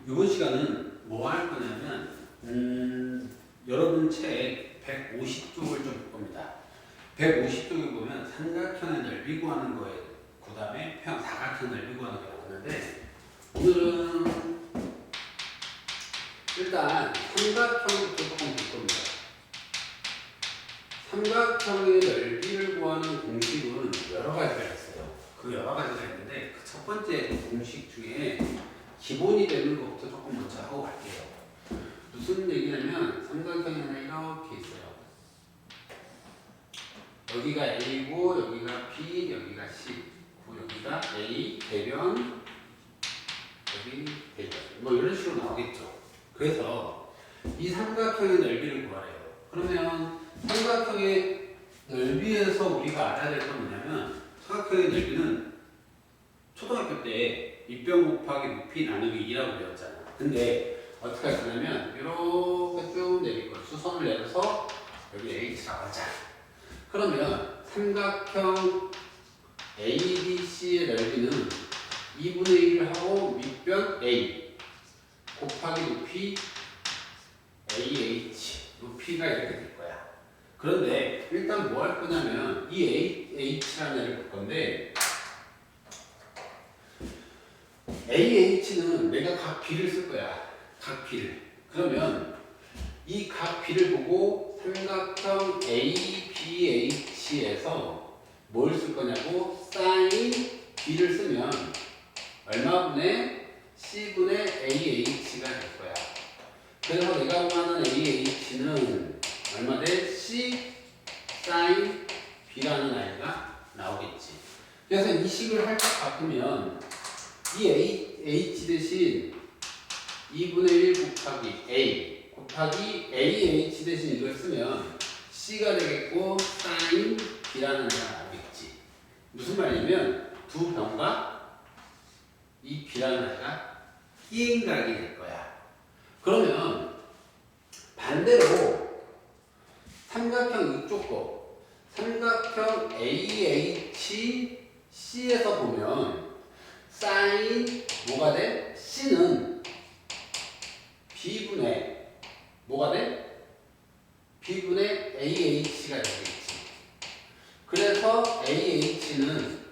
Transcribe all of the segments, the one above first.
이번 시간은 뭐 할 거냐면 여러분 책 150쪽을 좀 볼 겁니다. 150쪽에 보면 삼각형의 넓이 구하는 거에 그 다음에 사각형 넓이 구하는 거에 나오는데 오늘은 일단 삼각형부터 조금 볼 겁니다. 삼각형의 넓이를 구하는 공식은 여러 가지가 있어요. 그 여러 가지가 있는데 그 첫 번째 공식 중에 기본이 되는 것부터 조금 먼저 하고 갈게요. 무슨 얘기냐면 삼각형이 하나 이렇게 있어요. 여기가 A고 여기가 B, 여기가 C, 여기가 A 대변, 여기 대변, 뭐 이런 식으로 나오겠죠. 그래서 이 삼각형의 넓이를 구하래요. 그러면 삼각형의 넓이에서 우리가 알아야 될 건 뭐냐면 삼각형의 넓이는 초등학교 때 밑변 곱하기 높이 나누기 2라고 배웠잖아. 근데 어떻게 할 거냐면 이렇게 쭉 내릴 거야. 수선을 내려서 여기 H라고 하자. 그러면 삼각형 ABC의 넓이는 2분의 1을 하고 밑변 A 곱하기 높이 AH 높이가 이렇게 될 거야. 그런데 일단 뭐 할 거냐면 이 H라는 애를 볼 건데 AH는 내가 각 B를 쓸 거야. 각 B를. 그러면 이 각 B를 보고 삼각형 ABH에서 뭘 쓸 거냐고 sin B를 쓰면 얼마분의 C분의 AH가 될 거야. 그래서 내가 원하는 AH는 얼마 대 C sin B라는 아이가 나오겠지. 그래서 이 식을 살짝 바꾸면 이 H 대신 2분의 1 곱하기 A 곱하기 AH 대신 이걸 쓰면 C가 되겠고 sin B라는 애가 나오겠지. 무슨 말이냐면 두 변과 이 B라는 애가 끼인 각이 될 거야. 그러면 반대로 삼각형 이쪽 거 삼각형 AHC에서 보면 sin 뭐가 돼? C는 B분의 뭐가 돼? B분의 AH가 되겠지. 그래서 AH는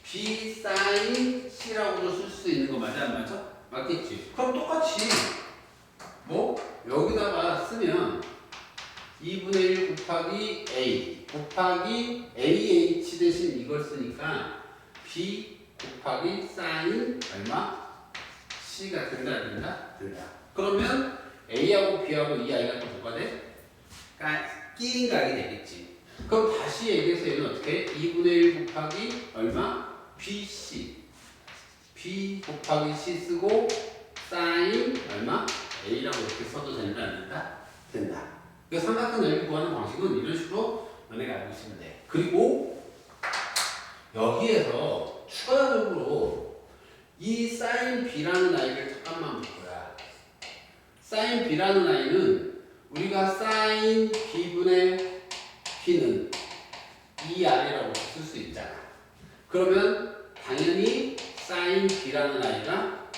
B sin C라고도 쓸 수 있는 거 맞아? 안 맞아? 맞겠지? 그럼 똑같이 뭐 여기다가 쓰면 2분의 1 곱하기 A 곱하기 AH 대신 이걸 쓰니까 B 곱하기 sin 얼마? C가 된다 안 된다? 된다. 그러면 A하고 B하고 이 아이가 또 뭐가 돼? 끼인 각이 되겠지. 그럼 다시 얘기해서 얘는 어떻게? 2분의 1 곱하기 얼마? BC B 곱하기 C 쓰고 sin 얼마? A라고 이렇게 써도 된다 안 된다? 된다. 그 삼각형 넓이 구하는 방식은 이런 식으로 너네가 알고 있으면 돼. 그리고 여기에서 추가적으로 이 sin B라는 아이를 잠깐만 볼 거야. sin B라는 아이는 우리가 sin B분의 B는 이 아래라고 쓸 수 있잖아. 그러면 당연히 sin B라는 아이가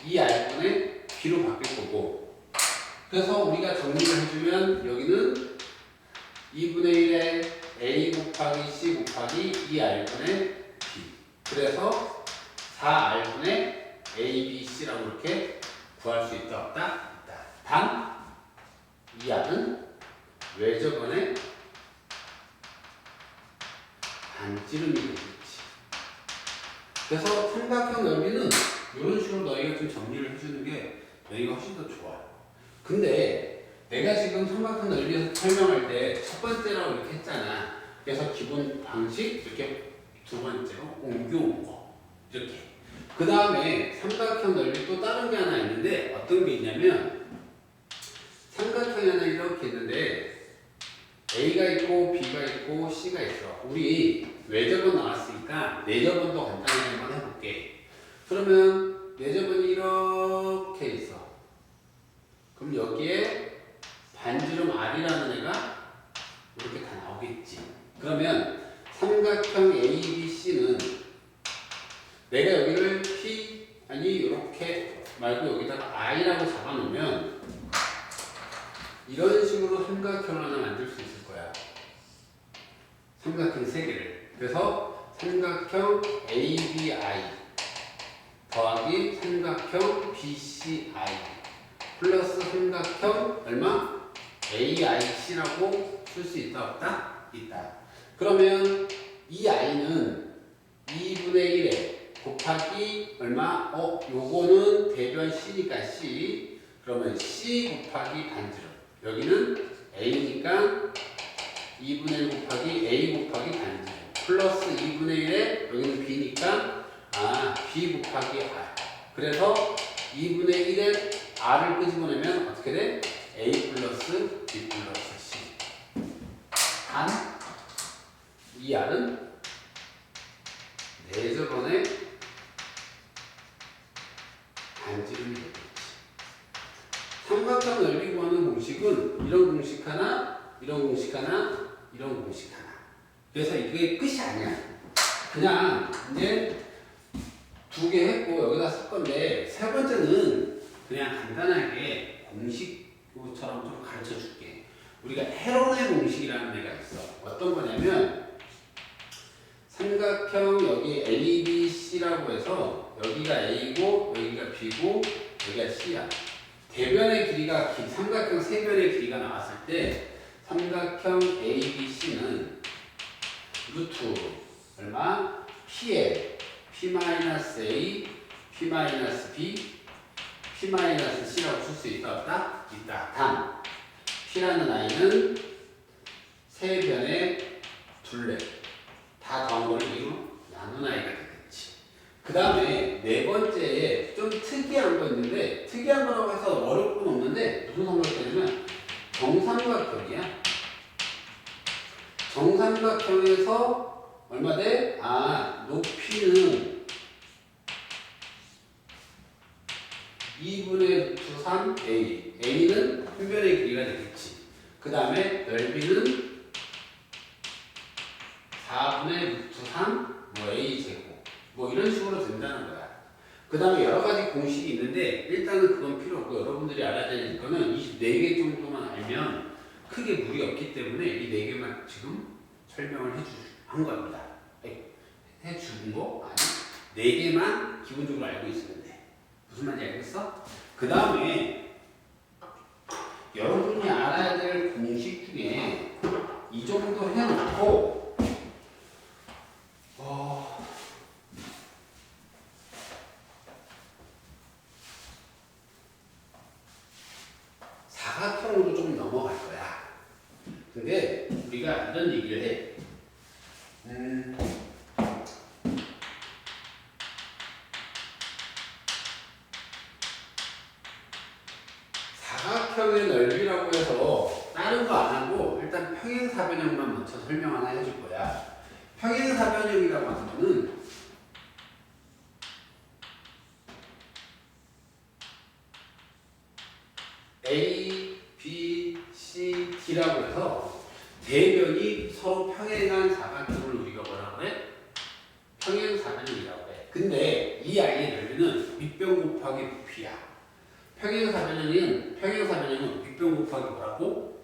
이 R분의 B로 바뀔 거고 그래서 우리가 정리를 해주면 여기는 2분의 1에 A 곱하기 C 곱하기 2R분의 B 그래서 4R분의 ABC라고 이렇게 구할 수 있다 없다? 있다. 단 이 R은 외접원의 반지름이 되겠지. 그래서 삼각형 넓이는 이런 식으로 너희가 좀 정리를 해주는 게 너희가 훨씬 더 좋아. 근데 내가 지금 삼각형 넓이에서 설명할 때 첫 번째라고 이렇게 했잖아. 그래서 기본 방식 이렇게 두 번째로 옮겨온 거 이렇게. 그 다음에 삼각형 넓이 또 다른 게 하나 있는데 어떤 게 있냐면 삼각형이 하나 이렇게 있는데 A가 있고 B가 있고 C가 있어. 우리 외접원 나왔으니까 내접원도 간단하게 한번 해볼게. 그러면 내접원이 이렇게 있어. 그럼 여기에 반지름 R이라는 애가 이렇게 다 나오겠지. 그러면 삼각형 ABC는 내가 여기를 P 아니 이렇게 말고 여기다가 i라고 잡아놓으면 이런 식으로 삼각형을 하나 만들 수 있을 거야. 삼각형 3개를. 그래서 삼각형 ABI 더하기 삼각형 BCI 플러스 삼각형 얼마? AIC라고 쓸 수 있다 없다? 있다. 그러면 이 i는 2분의 1에 곱하기 얼마? 요거는 대변 C니까 C. 그러면 C 곱하기 반지름. 여기는 A니까 2분의 1 곱하기 A 곱하기 반지름. 플러스 2분의 1에 여기는 B니까 B 곱하기 R. 그래서 2분의 1에 R을 끄집어내면 어떻게 돼? A 플러스 B 플러스 C. 단, 이 R은 4저번의 반지름이 되겠지. 삼각형 넓이 구하는 공식은 이런 공식 하나, 이런 공식 하나, 이런 공식 하나. 그래서 이게 끝이 아니야. 그냥 이제 2개 했고 여기다 쓸 건데 세 번째는 그냥 간단하게 공식처럼 좀 가르쳐 줄게. 우리가 헤론의 공식이라는 애가 있어. 어떤 거냐면 삼각형 여기 ABC라고 해서 여기가 A고 여기가 B고 여기가 C야. 대변의 길이가 삼각형 세 변의 길이가 나왔을 때 삼각형 ABC는 루트 얼마? P에 P-A, P-B, P-C라고 쓸 수 있다 없다? 있다. 단 P라는 아이는 세 변의 둘레 다 더한 거를 이루 나눈 아이가 되겠지. 그 다음에 네 번째에 좀 특이한 거 있는데 특이한 거라고 해서 어려울 건 없는데 무슨 삼각형이냐면 정삼각형이야. 정삼각형에서 얼마 돼? 높이는 2분의 루트 3 A. A는 표면의 길이가 되겠지. 그 다음에 넓이는 4분의 루트 3 A 제곱. 이런 식으로 된다는 거야. 그 다음에 여러 가지 공식이 있는데 일단은 그건 필요 없고 여러분들이 알아야 될 거는 이 4개 정도만 알면 크게 무리 없기 때문에 이 4개만 지금 설명을 한 겁니다. 해준 거? 아니, 4개만 기본적으로 알고 있으면 돼. 무슨 말인지 알겠어? 그 다음에 여러분이 알아야 될 공식 중에 이 정도 해놓고 사각형으로 좀 넘어갈 거야. 근데 우리가 이런 얘기를 해. 사각형의 넓이라고 해서 다른 거 안 하고 일단 평행사변형만 먼저 설명 하나 해줄 거야. 평행사변형이라고 하는 거는 A, B, C, D라고 해서 대변이 서로 평행한 사각형을 우리가 뭐라고 해? 평행사변형이라고 해. 근데 이 아이의 넓이는 밑변 곱하기 높이야. 평행사변형은 밑변 곱하기 뭐라고?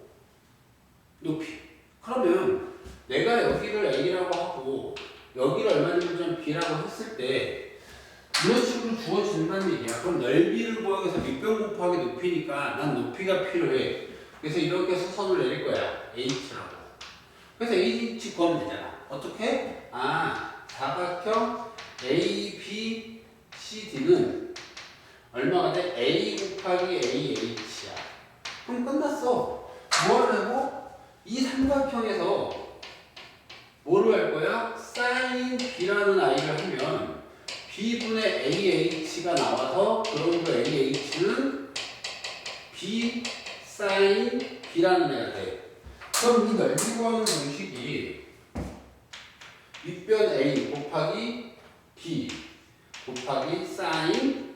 높이. 그러면 내가 여기를 A라고 하고 여기를 얼마든지 좀 B라고 했을 때 이런 식으로 주어진다는 얘기야. 그럼 넓이를 구하기 위해서 밑변 곱하기 높이니까 난 높이가 필요해. 그래서 이렇게 수선을 내릴 거야. H라고. 그래서 H 구하면 되잖아. 어떻게? 사각형 ABCD는 얼마가 돼? A 곱하기 AH야. 그럼 끝났어. 뭐 하려고? 이 삼각형에서 뭐를 할 거야? sin B라는 아이를 하면 B분의 AH가 나와서 그럼 그 AH는 B sin B라는 애가 돼. 그럼 이 넓이 구하는 공식이 윗변 A 곱하기 B 곱하기 sin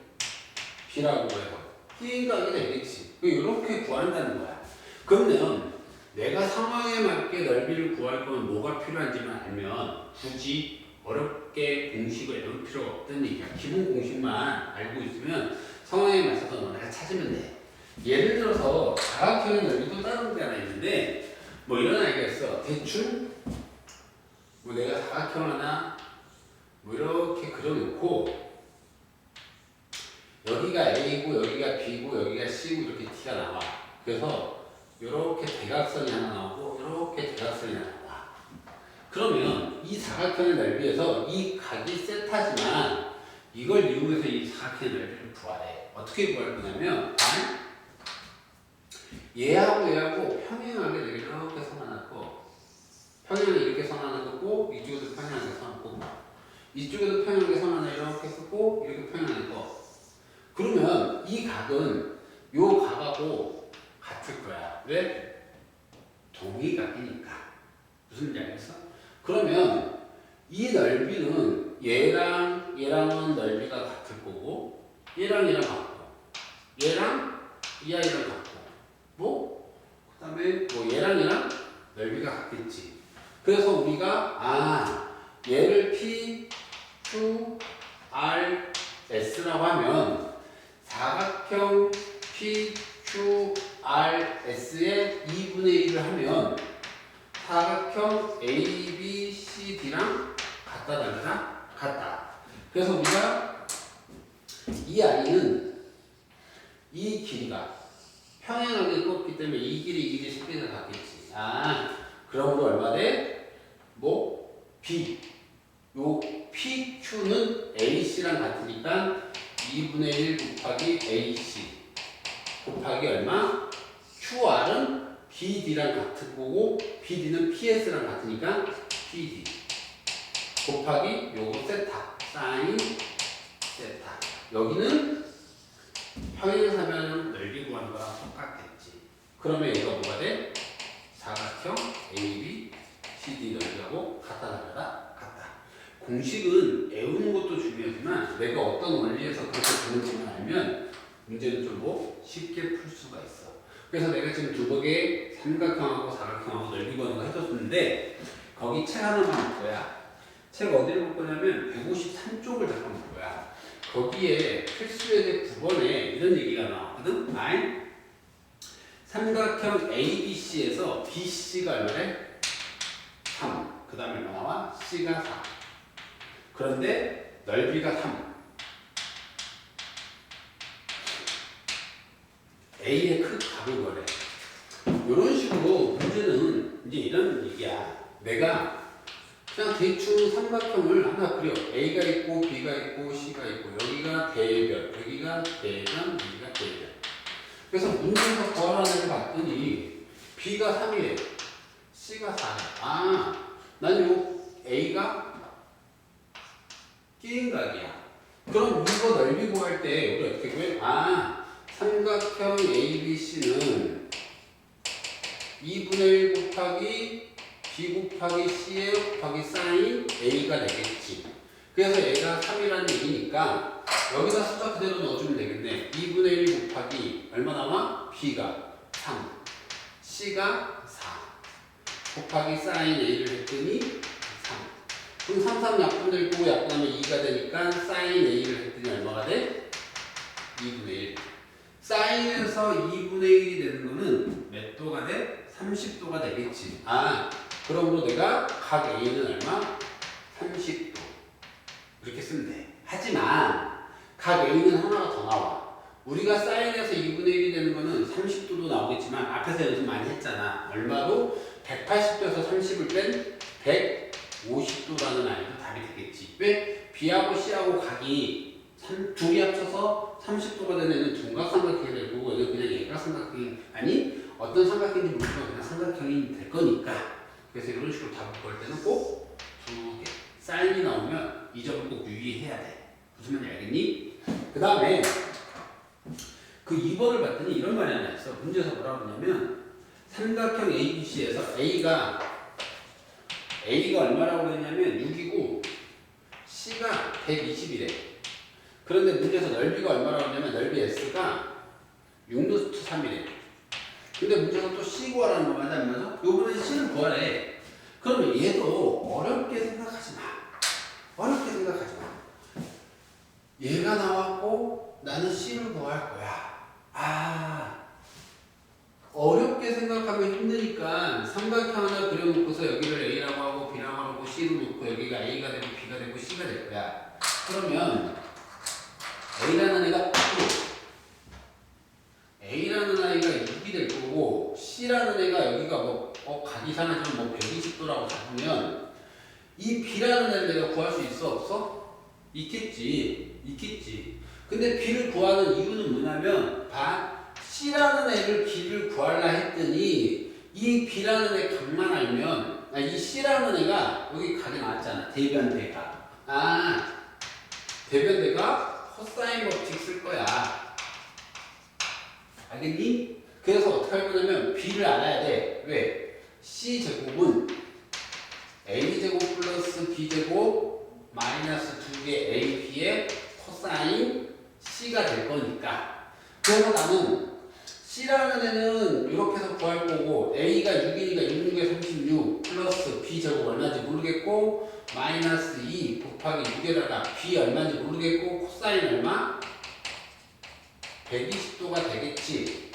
B라고 해서 B각이 되겠지. 이렇게 구한다는 거야. 그러면 내가 상황에 맞게 넓이를 구할 거면 뭐가 필요한지만 알면 굳이 어렵게 공식을 외울 필요가 없다는 얘기야. 기본 공식만 알고 있으면 상황에 맞춰서 너네가 찾으면 돼. 예를 들어서 사각형의 넓이도 다른 게 하나 있는데 뭐 이런 아이가 있어. 대충 뭐 내가 사각형 하나 뭐 이렇게 그려놓고 여기가 A고 여기가 B고 여기가 C고 이렇게 T가 나와. 그래서 이렇게 대각선이 하나 나오고 이렇게 대각선이 하나 나와. 그러면 이 사각형의 넓이에서 이 각이 세타지만 이걸 이용해서 이 사각형의 넓이를 구하래. 어떻게 구할 거냐면 얘하고 얘하고 평행하게 이렇게 선 하나 긋고 평행하게 이렇게 선 하나 긋고 이쪽에도 평행하게 선 긋고 이쪽에도 평행하게 선 하나 이렇게 긋고 이렇게 평행하게 긋고 그러면 이 각은 요 각하고 같을 거야. 왜? 동의각이니까. 무슨 말인지 알겠어? 그러면 이 넓이는 얘랑은 넓이가 같을 거고 얘랑 같고 얘랑 이 아이랑 같고 뭐 그다음에 뭐 얘랑 넓이가 같겠지. 그래서 우리가 얘를 P, Q, R, S라고 하면 사각형 P, Q, R, S의 2분의 1을 하면 사각형 A, B, C, D랑 같다 다르다? 같다. 그래서 우리가 이 아이는 이 길이가 평행하게 꺾기 때문에 이 길이 식비가 같겠지. 그러므로 얼마 돼? 뭐 B 요 PQ는 AC랑 같으니까 2분의 1 곱하기 AC 곱하기 얼마? QR은 BD랑 같은 거고 BD는 PS랑 같으니까 PD 곱하기 요거 세타 사인 세타. 여기는 평행사변은 넓이 구하는 거랑 똑같겠지. 그러면 얘가 뭐가 돼? 사각형 AB, CD 넓이하고 같다 다르다? 같다. 공식은 외우는 것도 중요하지만 내가 어떤 원리에서 그렇게 되는지만 알면 문제는 좀 뭐 쉽게 풀 수가 있어. 그래서 내가 지금 두 벽에 삼각형하고 사각형하고 넓이 구하는 거 해줬는데 거기 책 하나만 볼 거야. 책 어디를 볼 거냐면 153쪽을 잠깐 볼 거야. 거기에 필수예제 9번에 이런 얘기가 나왔거든. 삼각형 ABC에서 BC가 얼마래? 3. 그 다음에 얼마 나와? C가 4. 그런데 넓이가 3. A의 큰 값을 구하래. 이런 식으로 문제는 이제 이런 얘기야. 내가 그냥 대충 삼각형을 하나 그려. A가 있고 B가 있고 C가 있고 여기가 대별, 여기가 대변, 여기가 대변. 그래서 문제에서 구하라는 걸 봤더니 B가 3이래. C가 4래. 난 요 A가 끼인각이야. 그럼 이거 넓이 구할 때 우리 어떻게 구해? 삼각형 ABC는 2분의 1 곱하기 B 곱하기 C에 곱하기 사인 A가 되겠지. 그래서 얘가 3이라는 얘기니까 여기다 숫자 그대로 넣어주면 되겠네. 2분의 1 곱하기 얼마 나와? B가 3, C가 4 곱하기 사인 A를 했더니 3. 그럼 3, 3 약분될 거고 약분하면 2가 되니까 사인 A를 했더니 얼마가 돼? 2분의 1. 사인에서 2분의 1이 되는 거는 몇 도가 돼? 30도가 되겠지. 그러므로 내가 각 A는 얼마? 30도. 이렇게 쓰면 돼. 하지만 각 A는 하나가 더 나와. 우리가 사인에서 2분의 1이 되는 거는 30도도 나오겠지만 앞에서 연습 많이 했잖아. 얼마로? 180도에서 30을 뺀 150도라는 아이도 답이 되겠지. 왜? B하고 C하고 각이 둘이 합쳐서 30도가 되는 애는 둔각삼각형이 될 거고 얘는 그냥 예각삼각형이 어떤 삼각형인지 모르지만 그냥 삼각형이 될 거니까. 그래서 이런 식으로 답을 구할 때는 꼭 두 개. 사인이 나오면 이 점을 꼭 유의해야 돼. 무슨 말인지 알겠니? 그 다음에 그 2번을 봤더니 이런 말이 하나 있어. 문제에서 뭐라고 하냐면 삼각형 ABC에서 A가 얼마라고 했냐면 6이고 C가 120이래. 그런데 문제에서 넓이가 얼마라고 하냐면 넓이 S가 6루트 3이래. 근데 문제에서 또 C 구하라는 거 맞아 안 맞아? 요번에 C는 구하래. 그러면 얘도 어렵게 생각하지 마. 어렵게 생각하지 마. 얘가 나왔고 나는 C를 구할 거야. 어렵게 생각하면 힘드니까 삼각형 하나 그려놓고서 여기를 A라고 하고 B라고 하고 C로 놓고 여기가 A가 되고 B가 되고 C가 될 거야. 그러면 A라는 애가 9, A라는 아이가 6이 될 거고 C라는 애가 여기가 각 이상하지만 120도라고 잡으면 이 B라는 애를 내가 구할 수 있어 없어? 있겠지. 근데 B를 구하는 이유는 뭐냐면 C라는 애를 B를 구하려 했더니 이 B라는 애 각만 알면 이 C라는 애가 여기 각이 나왔잖아. 대변대가. 대변대가 코사인 법칙 쓸 거야. 알겠니? 그래서 어떻게 할 거냐면 B를 알아야 돼. 왜? C제곱은 A제곱 플러스 B제곱 마이너스 2개 AB의 코사인 C가 될 거니까. 그래서 나는 C라는 애는 이렇게 해서 구할 거고 A가 6이니까 6, 6에 36 플러스 B제곱 얼마인지 모르겠고 마이너스 2 곱하기 6에다가 B 얼마인지 모르겠고 코사인 얼마? 120도가 되겠지.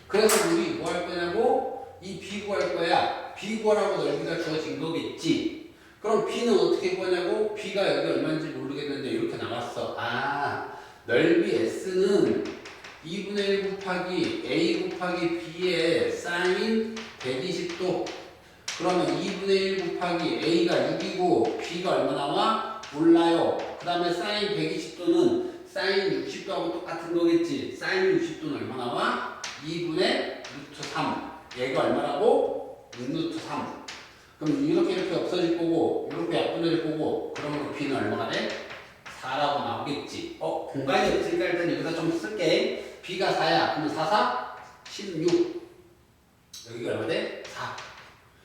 그래서 우리 뭐 할 거냐고? 이 B 구할 거야. B 구하라고 넓이가 주어진 거겠지. 그럼 B는 어떻게 구하냐고? B가 여기 얼마인지 모르겠는데 이렇게 나왔어. 넓이 S는 2분의 1 곱하기 A 곱하기 B의 사인 120도. 그러면 2분의 1 곱하기 A가 6이고 B가 얼마 나와? 몰라요. 그 다음에 사인 120도는 사인 60도하고 똑같은 거겠지. 사인 60도는 얼마 나와? 2분의 루트 3. 얘가 얼마라고? 6루트 3. 그럼 이렇게 없어질 거고 이렇게 약분해질 거고 그러면 B는 얼마가 돼? 4라고 나오겠지. 공간이 없으니까 일단 여기다 좀 쓸게. B가 4야. 그러면 4, 4, 16. 여기가 얼마 돼? 4.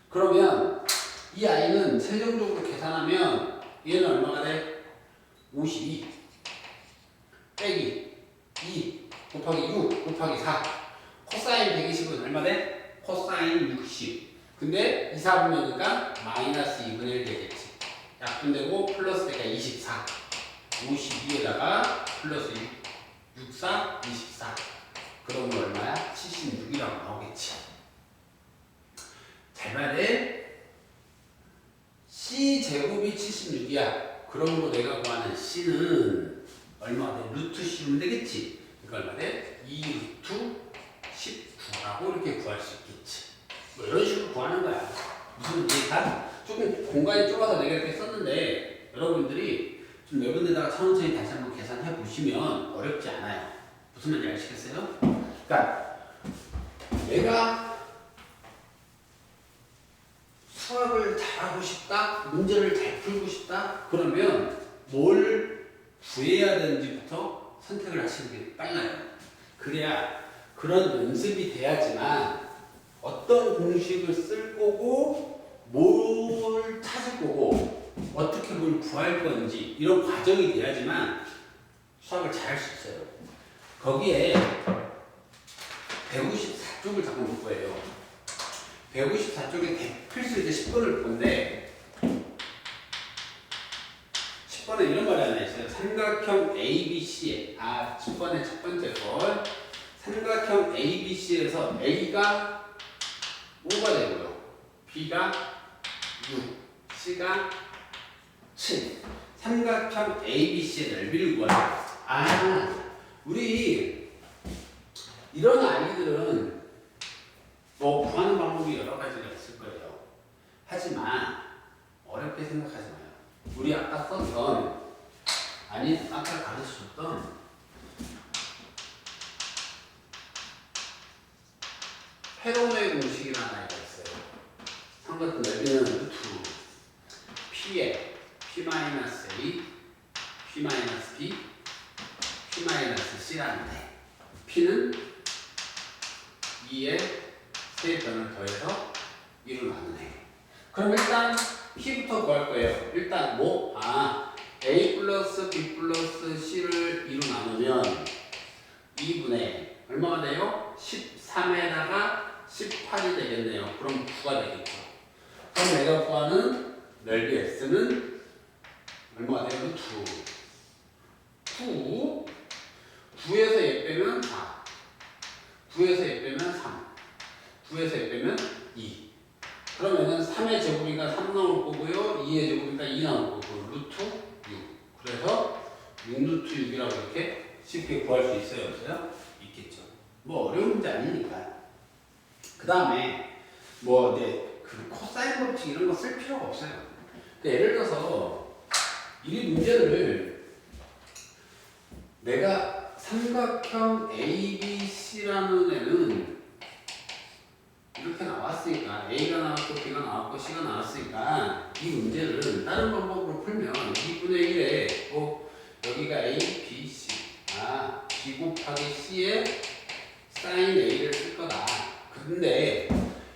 그러면 이 아이는 세정적으로 계산하면 얘는 얼마가 돼? 52 빼기 2 곱하기 6 곱하기 4. 코사인 120은 얼마 돼? 코사인 60. 근데 2, 4분면이니까 마이너스 2분의 1 되겠지. 약분되고 플러스 되니까 24. 52에다가 플러스 6, 4, 24. 그러면 얼마야? 76이라고 나오겠지. 잘 봐야 돼. C제곱이 76이야. 그러므로 내가 구하는 C는 얼마 돼? 루트 씌우면 되겠지. 이거 얼마 돼? 2루트 19라고 이렇게 구할 수 있겠지. 뭐 이런 식으로 구하는 거야. 무슨 이해가? 조금 공간이 좁아서 내가 이렇게 썼는데 여러분들이 좀 넓은 데다가 천천히 다시 한번 계산해 보시면 어렵지 않아요. 무슨 말인지 아시겠어요? 그러니까 내가 수학을 잘하고 싶다, 문제를 잘 풀고 싶다, 그러면 뭘 구해야 되는지부터 선택을 하시는 게 빨라요. 그래야 그런 연습이 돼야지만 어떤 공식을 쓸 거고, 뭘 찾을 거고, 어떻게 뭘 구할 건지 이런 과정이 돼야지만 수학을 잘 할 수 있어요. 거기에 154쪽을 잡고 볼 거예요. 154쪽에 필수 이제 10번을 본데 10번에 이런 말이 하나 있어요. 삼각형 ABC. 10번의 첫 번째 걸. 삼각형 ABC에서 A가 5가 되고요. B가 6, C가 7. 삼각형 ABC의 넓이를 구하자. 우리 이런 아이들은 뭐 구하는 방법이 여러 가지가 있을 거예요. 하지만 어렵게 생각하지 마요. 우리 아까 썼던 아까 가르쳐줬던 회로의 공식이라는 아이가 있어요. 삼각형 넓이는 루트 P에 P-A, P-B, P-C라는데 P는 2에 3변을 더해서 1을 나누네. 그럼 일단 P부터 구할 거예요. 일단 뭐? A 플러스 B 플러스 C를 2로 나누면 2분의 얼마가 돼요? 13에다가 18이 되겠네요. 그럼 9가 되겠죠. 그럼 내가 구하는 넓이 S는 얼마가 돼요? 9. 9에 이렇게 쉽게 구할 수 있어요? 없어요? 있겠죠. 뭐 어려운 문제 아니니까. 그 다음에 뭐 이제 그 코사인 법칙 이런 거 쓸 필요가 없어요. 그러니까 예를 들어서 이 문제를 내가 삼각형 ABC라는 애는 이렇게 나왔으니까 A가 나왔고 B가 나왔고 C가 나왔으니까 이 문제를 다른 방법으로 풀면 2분의 1에 여기가 A, B, C B 곱하기 C에 사인 A를 쓸 거다. 근데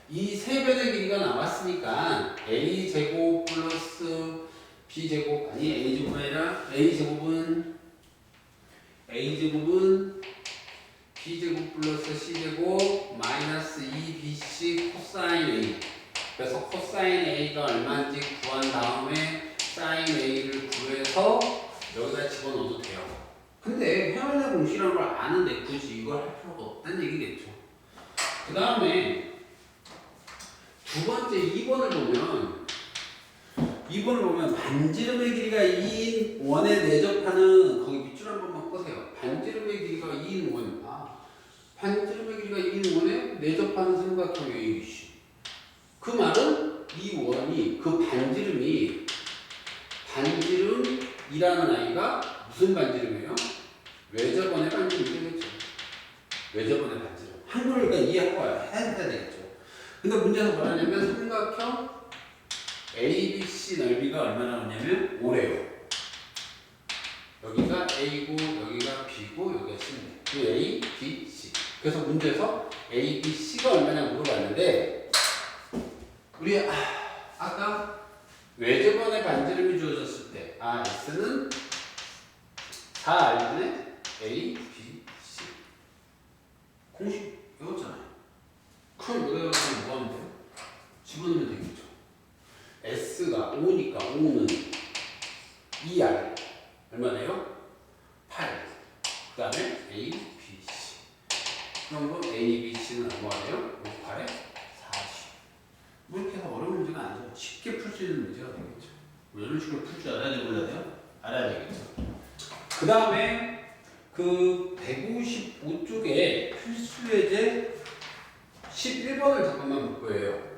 이 세 변의 길이가 나왔으니까 A 제곱 플러스 B 제곱 A 제곱이 아니라 A 제곱은 B 제곱 플러스 C 제곱 마이너스 2BC 코사인 A. 그래서 코사인 A가 얼마인지 구한 다음에 사인 A를 구해서 여기다 집어넣어도 돼요. 근데 회원의 공식이라는 걸 아는데 굳이 이걸 할 필요가 없다는 얘기겠죠. 그 다음에 두 번째 2번을 보면 반지름의 길이가 2인 원에 내접하는 거기 밑줄 한 번만 보세요. 반지름의 길이가 2인 원. 반지름의 길이가 2인 원에 내접하는 삼각형 ABC. 그 말은 이 원이 그 반지름이라는 아이가 무슨 반지름이에요? 외접원의 반지름 되겠죠. 외접원의 반지름. 한글을 그러니까 이해하고 해야 되겠죠. 근데 문제에서 뭐라냐면 삼각형 ABC 넓이가 얼마나 나오냐면 5래요. 여기가 A고 여기가 B고 여기가 C인데 그 A, B, C. 그래서 문제에서 A, B, C가 얼마냐 물어봤는데 우리 아까 외접원의 반지름이 주어졌을 때 S는 4R분의 A, B, C. 공식 외웠잖아요. 그럼 여기가 뭐 하면 돼요? 집어넣으면 되겠죠. S가 5니까 5는 2R 얼마네요? 8. 그 다음에 A, B, C. 그럼 A, B, C는 얼마가 돼요? 5, 8에 40. 뭐 이렇게 해서 어려운 문제가 아니죠. 쉽게 풀 수 있는 문제가 되겠죠. 뭐 이런 식으로 풀 줄 알아야 되고 몰라요? 알아야 되겠죠. 그 다음에 그 155쪽에 필수 예제 11번을 잠깐만 볼 거예요.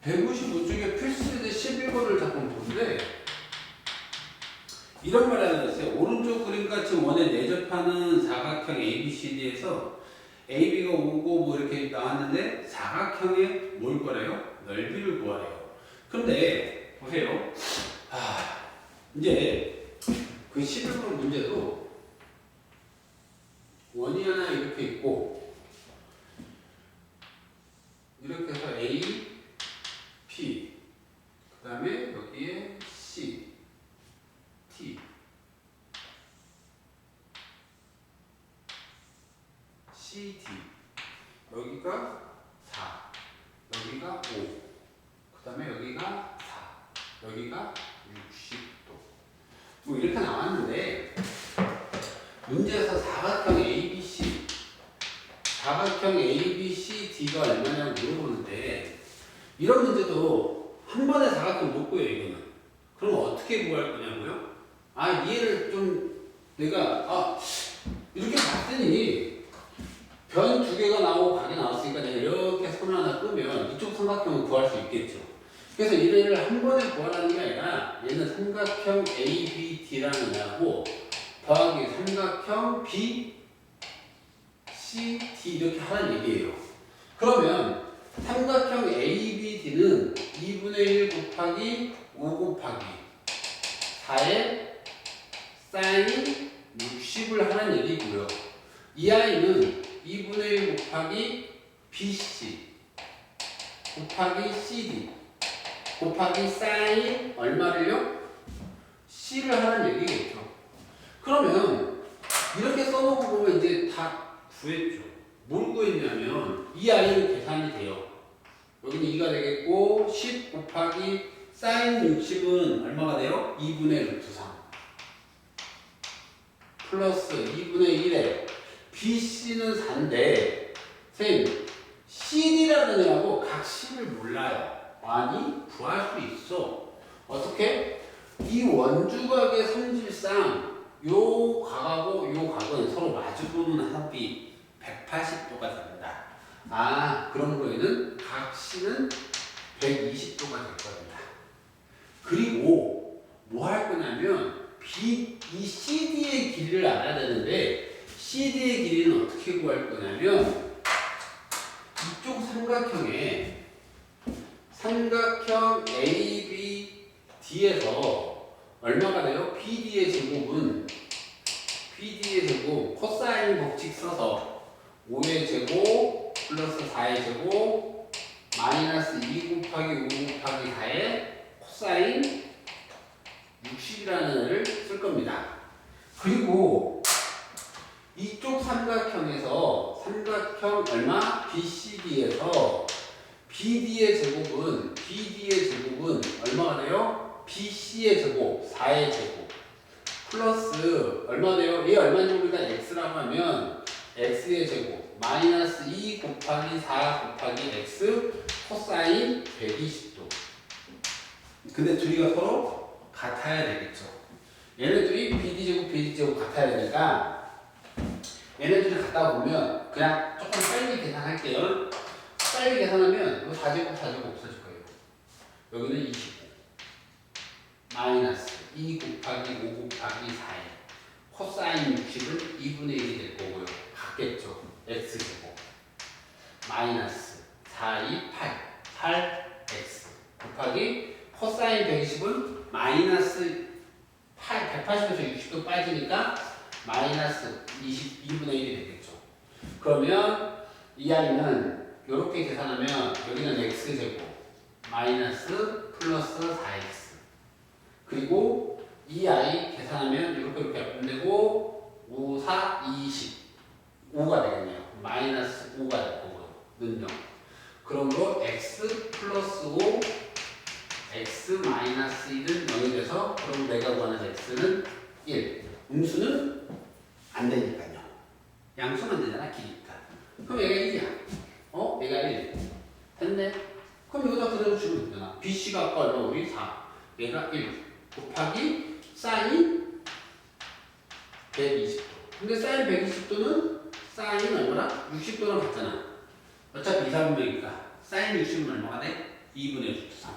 (155쪽에) 필수예제 11번을 잠깐 보는데 이런 말이 하나 있어요. 오른쪽 그림같이 원에 내접하는 사각형 ABCD에서 AB가 5고 뭐 이렇게 나왔는데 사각형의 뭘 거래요? 넓이를 구하래요. 그런데 보세요. 이제 그 11번 문제도 원이 하나 이렇게 있고 이렇게 해서 A, P 그 다음에 여기에 C, T, C, D 여기가 4 여기가 5 그 다음에 여기가 4 여기가 60도 뭐 이렇게 나왔는데 문제에서 사각형 ABCD가 얼마냐고 물어보는데 이런 문제도 한 번에 사각형 못 구해요. 이거는. 그럼 어떻게 구할 거냐고요? 얘를 좀 내가 이렇게 봤더니 변 두 개가 나오고 각이 나왔으니까 내가 이렇게 선을 하나 끄면 이쪽 삼각형을 구할 수 있겠죠. 그래서 얘를 한 번에 구하라는 게 아니라 얘는 삼각형 ABD라는 애하고 더하기 삼각형 BCD 이렇게 하라는 얘기예요. 그러면 삼각형 ABD는 2분의 1 곱하기 5 곱하기 4의 사인 60을 하는 얘기고요. 이 아이는 2분의 1 곱하기 BC 곱하기 CD 곱하기 사인 얼마를요? C를 하는 얘기겠죠. 그러면 이렇게 써놓고 보면 이제 다 구했죠. 뭘 구했냐면 이 아이는 계산이 돼요. 여기는 2가 되겠고 10 곱하기 사인 60은 얼마가 돼요? 2분의 루트 3 플러스 2분의 1에 BC는 4인데 선생님 CD라는 애하고 각식을 몰라요. 아니 구할 수 있어. 어떻게? 이 원주각의 성질상 요 각하고 요 각은 서로 마주보는 합이 180도가 됩니다. 아 그런 거에는 각C는 120도가 될 겁니다. 그리고 뭐 할 거냐면 이 CD의 길이를 알아야 되는데 CD의 길이는 어떻게 구할 거냐면 이쪽 삼각형 ABD에서 얼마가 돼요? BD의 제곱은 BD의 제곱 코사인 법칙 써서 5의 제곱 플러스 4의 제곱 마이너스 2 곱하기 5 곱하기 4의 코사인 60이라는 애를 쓸 겁니다. 그리고 이쪽 삼각형에서 삼각형 얼마? BCD에서 BD의 제곱은 얼마가 돼요? BC의 제곱 4의 제곱 플러스 얼마 돼요? 얘 얼마인지 모르니까 x라고 하면 x의 제곱 마이너스 2 곱하기 4 곱하기 x 코사인 120도. 근데 둘이가 서로 같아야 되겠죠. 얘네들이 BD제곱 같아야 되니까 얘네들이 갖다 보면 그냥 조금 빨리 계산할게요. 빨리 계산하면 이거 4제곱 없어질 거예요. 여기는 25 마이너스 2 곱하기 5 곱하기 4에 코사인 60은 2분의 1이 될 거고요. 같겠죠. x제곱 마이너스 4, 2, 8x 곱하기 코사인 120은 마이너스 180에서 60도 빠지니까 마이너스 22분의 1이 되겠죠. 그러면 이 아이는 이렇게 계산하면 여기는 x제곱 마이너스 플러스 4x 그리고 이 아이 계산하면 이렇게 하면 되고 5, 4, 20 5가 되겠네요. 마이너스 5가 될 거고요. 는요. 그러므로 x 플러스 5 x 마이너스 1은 0이 돼서 그럼 내가 구하는 x는 1 음수는 안 되니까요. 양수는 되잖아, 기니까. 그럼 얘가 1이야. 얘가 1. 됐네. 그럼 이거다 그대로 주면 되잖아. BC가 아까 얼마 우리 4. 얘가 1. 곱하기 사인 120도. 근데 사인 120도는 사인 얼마나? 60도랑 같잖아. 어차피 이사분면이니까. 사인 60은 얼마가 돼? 2분의 루트 3.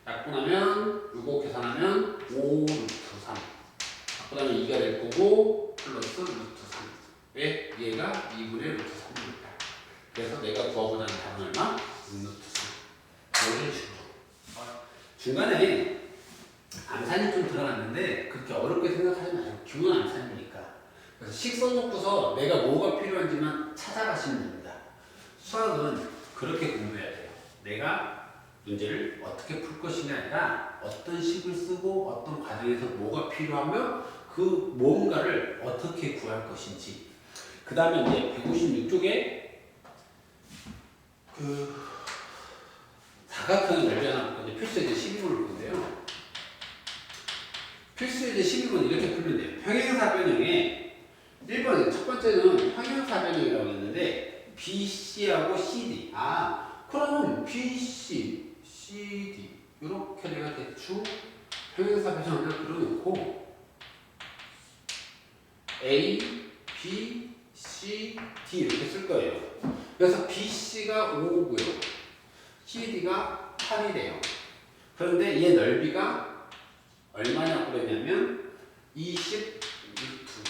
갖고 나면 요거 계산하면 5 루트 3. 갖고 나면 2가 될 거고 플러스 루트 3. 왜? 얘가 2분의 루트 3입니다. 그래서 내가 구하고자 하는 답은 얼마? 6루트 3. 이런 식으로. 중간에 암산이 좀 들어갔는데 그렇게 어렵게 생각하지 마세요. 기본 암산이니까. 그래서 식 써놓고서 내가 뭐가 필요한지만 찾아가시면 됩니다. 수학은 그렇게 공부해야 돼요. 내가 문제를 어떻게 풀 것이냐 아니라 어떤 식을 쓰고 어떤 과정에서 뭐가 필요하며 그 뭔가를 어떻게 구할 것인지. 그 다음에 이제 156쪽에 그 사각형의 넓이 하나 볼건데 필수예제 12번을 볼 건데요. 필수예제 12번 이렇게 풀면 돼요. 평행사변형에 1번 첫 번째는 평행사변형이라고 했는데 BC하고 CD. 그러면 BC, CD 이렇게 내가 대충 평행사변형을 그려놓고 A, B, C, D 이렇게 쓸 거예요. 그래서 BC가 5고요. CD가 8이래요. 그런데 얘 넓이가 얼마냐고 그랬냐면 20 루트 2.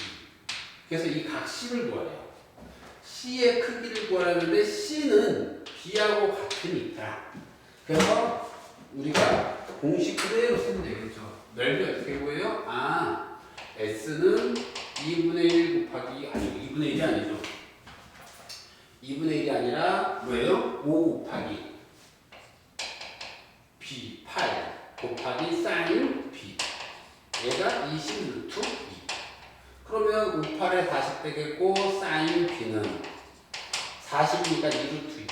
그래서 이 각C를 구하래요. C의 크기를 구하라는데 C는 B하고 같으니까. 그래서 우리가 공식 그대로 쓰면 되겠죠. 넓이 어떻게 구해요? S는 2분의 1 곱하기, 2분의 1이 아니죠. 2분의 1이 아니라 뭐예요? 5 곱하기 B, 8 곱하기 사인 B. 얘가 20 루트 2. 그러면 5, 8에 40 되겠고 사인 B는 40이니까 2루트 2.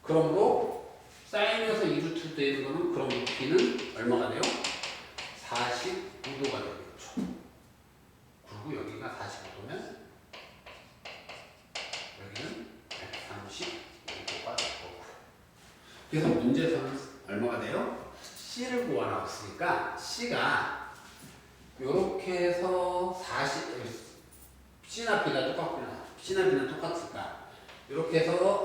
그러므로 사인에서 2루트 되는 거는 그럼 B는 얼마가 돼요? 45도가 되겠죠. 그리고 여기가 45도면 그래서 문제에서는 얼마가 돼요? C를 구하라고 했으니까 C가 요렇게 해서 40, C나 B가 똑같구나. C나 B는 똑같을까? 이렇게 해서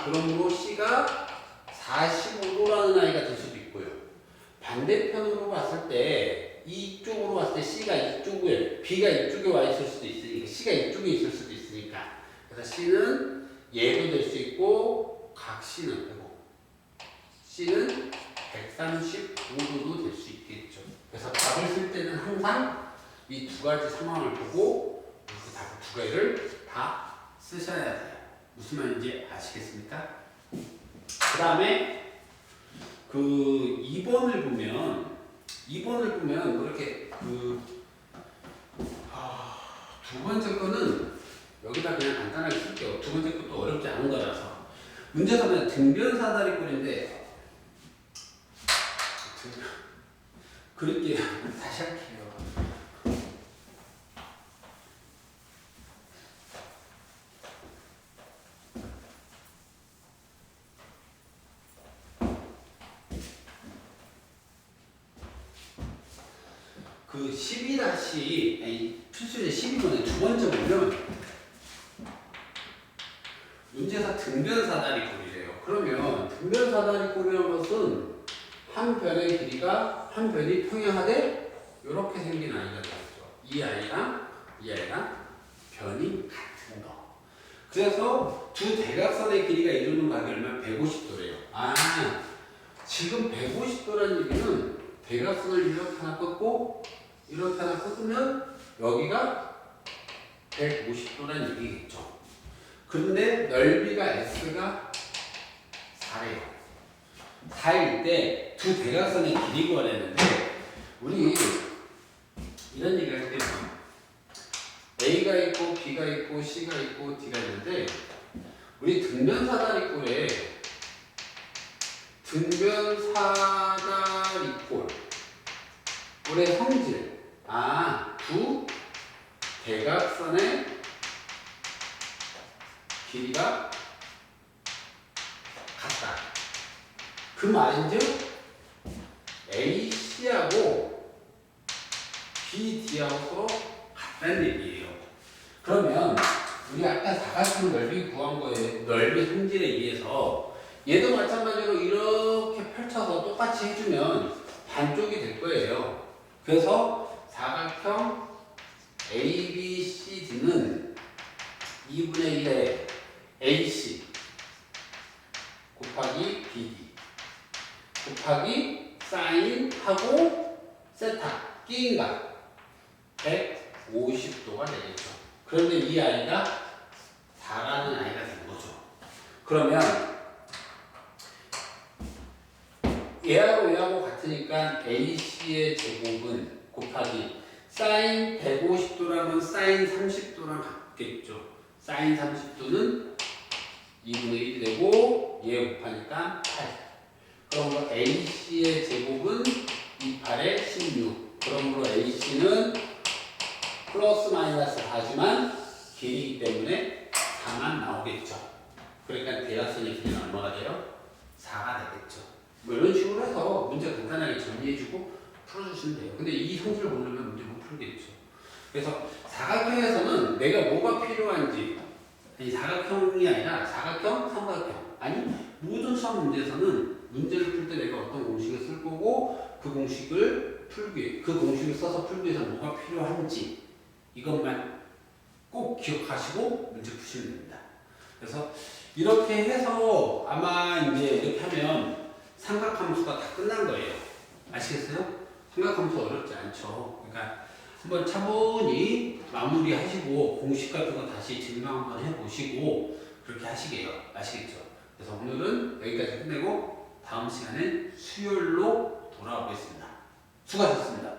그러므로 C가 45도라는 아이가 될 수도 있고요. 반대편으로 봤을 때 이쪽으로 봤을 때 C가 이쪽에 B가 이쪽에 와 있을 수도 있으니까 C가 이쪽에 있을 수도 있으니까 그래서 C는 얘도 될 수 있고 각 C는 135도도 될 수 있겠죠. 그래서 답을 쓸 때는 항상 이 두 가지 상황을 보고 그 답 두 개를 다 쓰셔야 돼요. 무슨 말인지 아시겠습니까? 그 다음에 그 2번을 보면 이렇게 두 번째 거는 여기다 그냥 간단하게 쓸게요. 두 번째 것도 어렵지 않은 거라서 문제서는 등변사다리꼴인데 그릴게요. 다시 할게요. 그 12-필수제 12번에 두 번째 보면 문제사 등변사다리꼴이래요. 그러면 등변사다리꼴이라는 것은 한 변의 길이가 한 변이 평행하되 이렇게 생긴 아이가 되겠죠. 이 아이랑 변이 같은 거. 그래서 두 대각선의 길이가 이루는 각이 얼마나 150도래요. 지금 150도라는 얘기는 대각선을 이렇게 하나 꺾고 이렇게 하나 꺾으면 여기가 150도라는 얘기겠죠. 그런데 넓이가 S가 4래요. 4일 때 두 대각선의 길이 구하려는데 우리 이런 얘기를 할 때 A가 있고 B가 있고 C가 있고 D가 있는데 우리 등변사다리꼴의 꼴의 성질 두 대각선의 길이가 같다. 그 말인즉 AC하고 BD하고 서로 같다는 얘기예요. 그러면 우리 아까 사각형 넓이 구한 거에 넓이 성질에 의해서 얘도 마찬가지로 이렇게 펼쳐서 똑같이 해주면 반쪽이 될 거예요. 그래서 사각형 ABCD는 2분의 1의 AC 곱하기 BD 곱하기 사인하고 세타 끼인가 150도가 되겠죠. 그런데 이 아이가 4라는 아이가 된 거죠. 그러면 얘하고 같으니까 AC의 제곱은 곱하기 사인 150도라면 사인 30도랑 같겠죠. 사인 30도는 2분의 1이 되고 얘 곱하니까 8. 그러므로 AC의 제곱은 28에 16. 그러므로 AC는 플러스 마이너스 4지만 길이기 때문에 4만 나오겠죠. 그러니까 대각선의 길이는 얼마가 돼요? 4가 되겠죠. 뭐 이런 식으로 해서 문제 간단하게 정리해주고 풀어주시면 돼요. 근데 이 성질을 모르면 문제 못 풀겠죠. 그래서 사각형에서는 내가 뭐가 필요한지 사각형이 아니라 사각형, 삼각형 모든 시험 문제에서는 문제를 풀 때 내가 어떤 공식을 쓸 거고 그 공식을 써서 풀기 위해서 뭐가 필요한지 이것만 꼭 기억하시고 문제 푸시면 됩니다. 그래서 이렇게 해서 아마 이제 이렇게 하면 삼각함수가 다 끝난 거예요. 아시겠어요? 삼각함수 어렵지 않죠. 그러니까 한번 차분히 마무리하시고 공식 같은 거 다시 증명 한번 해보시고 그렇게 하시게요. 아시겠죠? 그래서 오늘은 여기까지 끝내고 다음 시간엔 수요일로 돌아오겠습니다. 수고하셨습니다.